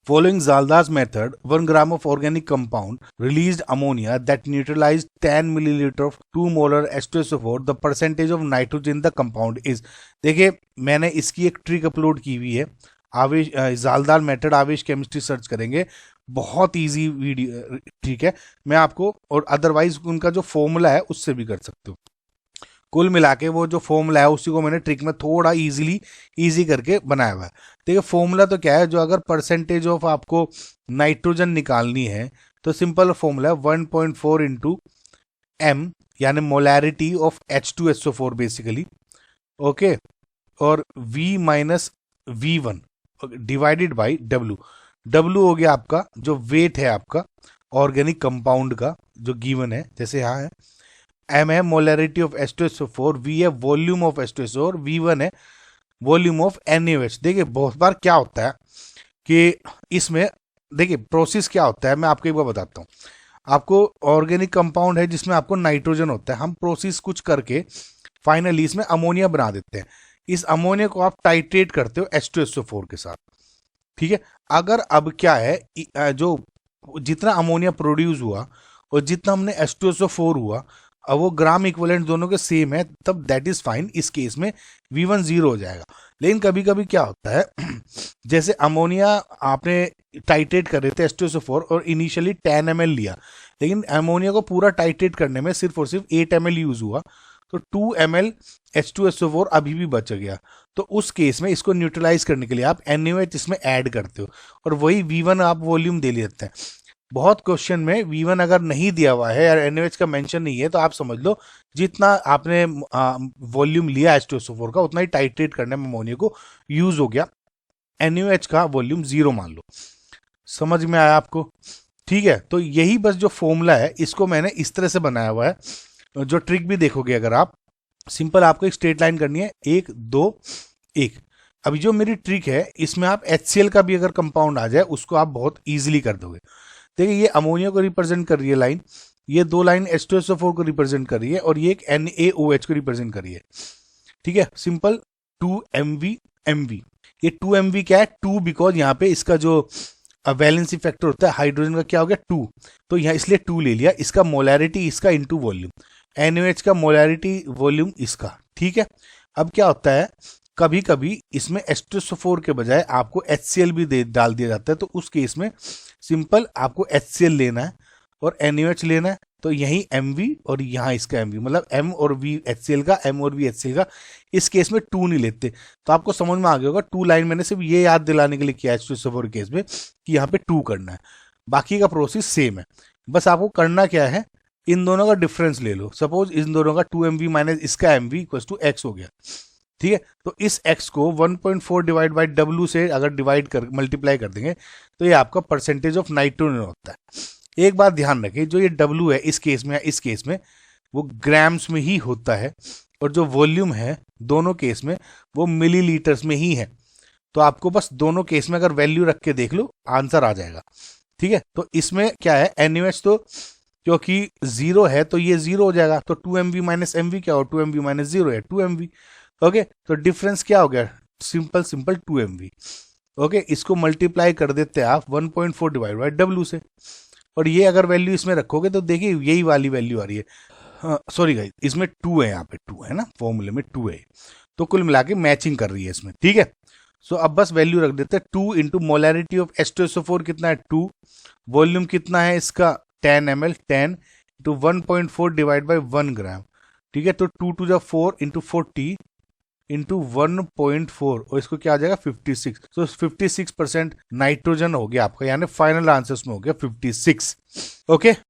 Following Zaldar's method, 1 gram of organic compound released ammonia that neutralized 10 milliliter of 2 molar H2SO4. The percentage of nitrogen in the compound is। देखिए मैंने इसकी एक trick upload की हुई है, आवेश जालदार method आवेश केमिस्ट्री सर्च करेंगे, बहुत इजी वीडियो, ठीक है। मैं आपको, और अदरवाइज उनका जो फॉर्मूला है उससे भी कर सकते हो। कुल मिला के वो जो फॉर्मूला है उसी को मैंने ट्रिक में थोड़ा इजी करके बनाया हुआ है। देखिए फॉर्मूला तो क्या है, जो अगर परसेंटेज ऑफ आपको नाइट्रोजन निकालनी है तो सिंपल फॉर्मूला है 1.4 इंटू एम, यानी molarity of H2SO4 basically, okay, और V minus V1 divided by W। W हो गया आपका जो वेट है आपका ऑर्गेनिक कंपाउंड का जो गिवन है, जैसे यहाँ है M है मोलैरिटी ऑफ H2SO4, V है वॉल्यूम ऑफ H2SO4, V1 है वॉल्यूम ऑफ NaOH। देखिए बहुत बार क्या होता है कि इसमें देखिए प्रोसेस क्या होता है, मैं आपको एक बार बताता हूँ। आपको ऑर्गेनिक कंपाउंड है जिसमें आपको नाइट्रोजन होता है, हम प्रोसेस कुछ करके फाइनली इसमें अमोनिया बना देते हैं। इस अमोनिया को आप टाइट्रेट करते हो H2SO4 के साथ, ठीक है। अगर अब क्या है, जो जितना अमोनिया प्रोड्यूस हुआ और जितना हमने H2SO4 हुआ, अब वो ग्राम इक्विवेलेंट दोनों के सेम है, तब दैट इज फाइन। इस केस में V1 0 हो जाएगा। लेकिन कभी कभी क्या होता है जैसे अमोनिया आपने टाइट्रेट कर रहे थे H2SO4 और इनिशियली 10 ml लिया, लेकिन अमोनिया को पूरा टाइट्रेट करने में सिर्फ और सिर्फ 8 ml यूज हुआ, तो 2 ml H2SO4 अभी भी बच गया। तो उस केस में इसको न्यूट्रलाइज करने के लिए आप NaOH इसमें ऐड करते हो और वही V1 आप वॉल्यूम दे लेते हैं। बहुत क्वेश्चन में V1 अगर नहीं दिया हुआ है या NaOH का मेंशन नहीं है तो आप समझ लो जितना आपने वॉल्यूम लिया H2SO4 का उतना ही टाइट्रेट करने में अमोनिया को यूज हो गया। NaOH का वॉल्यूम 0 मान लो। समझ में आया आपको? ठीक है, तो यही बस जो फॉर्मूला है इसको मैंने इस तरह से बनाया हुआ है। जो ट्रिक भी देखोगे अगर आप, सिंपल आपको एक स्ट्रेट लाइन करनी है, 1 2 1। अभी जो मेरी ट्रिक है इसमें आप HCl का भी अगर कंपाउंड आ जाए उसको आप बहुत ईजिली कर दोगे। देखिए ये अमोनिया को रिप्रेजेंट कर रही है लाइन, ये 2 लाइन H2SO4 को रिप्रेजेंट कर रही है और ये एक NaOH को रिप्रेजेंट कर रही है, ठीक है। Simple 2MV। ये 2MV क्या है? 2 बिकॉज यहाँ पे इसका जो वैलेंसी फैक्टर होता है हाइड्रोजन का क्या हो गया 2, तो यहाँ इसलिए 2 ले लिया। इसका मोलैरिटी इसका इंटू वॉल्यूम, NaOH का मोलैरिटी वॉल्यूम इसका, ठीक है। अब क्या होता है, कभी कभी इसमें H2SO4 के बजाय आपको HCl भी डाल दिया जाता है, तो उस केस में सिंपल आपको HCl लेना है और NaOH लेना है, तो यही MV और यहाँ इसका MV, मतलब M और V HCl का, M और V HCl का। इस केस में 2 नहीं लेते, तो आपको समझ में आ गया होगा। 2 लाइन मैंने सिर्फ ये याद दिलाने के लिए किया H2SO4 केस में कि यहाँ पे 2 करना है, बाकी का प्रोसेस सेम है। बस आपको करना क्या है, इन दोनों का डिफरेंस ले लो। सपोज इन दोनों का 2MV माइनस इसका MV इक्वल्स टू X हो गया, ठीक है। तो इस X को 1.4 डिवाइड बाई W से अगर डिवाइड कर मल्टीप्लाई कर देंगे तो ये आपका परसेंटेज ऑफ नाइट्रोजन होता है। एक बात ध्यान रखिए, जो ये W है इस केस में या इस केस में वो ग्राम्स में ही होता है, और जो वॉल्यूम है दोनों केस में वो मिलीलीटर्स में ही है। तो आपको बस दोनों केस में अगर वैल्यू रख के देख लो आंसर आ जाएगा, ठीक है। तो इसमें क्या है, NaOH तो क्योंकि 0 है तो ये 0 हो जाएगा, तो 2MV माइनस MV क्या हो, 2MV माइनस 0 है 2MV, ओके। तो डिफरेंस क्या हो गया, सिंपल 2MV, ओके। इसको मल्टीप्लाई कर देते हैं आप 1.4 डिवाइड बाई W से, और ये अगर वैल्यू इसमें रखोगे तो देखिए यही वाली वैल्यू आ रही है। सॉरी गाइस, इसमें 2 है, यहाँ पे 2 है ना, फॉर्मूले में 2 है, तो कुल मिला के मैचिंग कर रही है इसमें, ठीक है। सो अब बस वैल्यू रख देते हैं 2 इंटू मोलैरिटी ऑफ H2SO4 कितना है 2, वॉल्यूम कितना है इसका 10 ml, 10 इंटू 1.4 डिवाइड बाई 1 ग्राम, ठीक है। तो 2 टू जा 4 इंटू 40 इंटू 1.4 और इसको क्या आ जाएगा 56। तो 56% नाइट्रोजन हो गया आपका, यानी फाइनल आंसर में हो गया 56, ओके।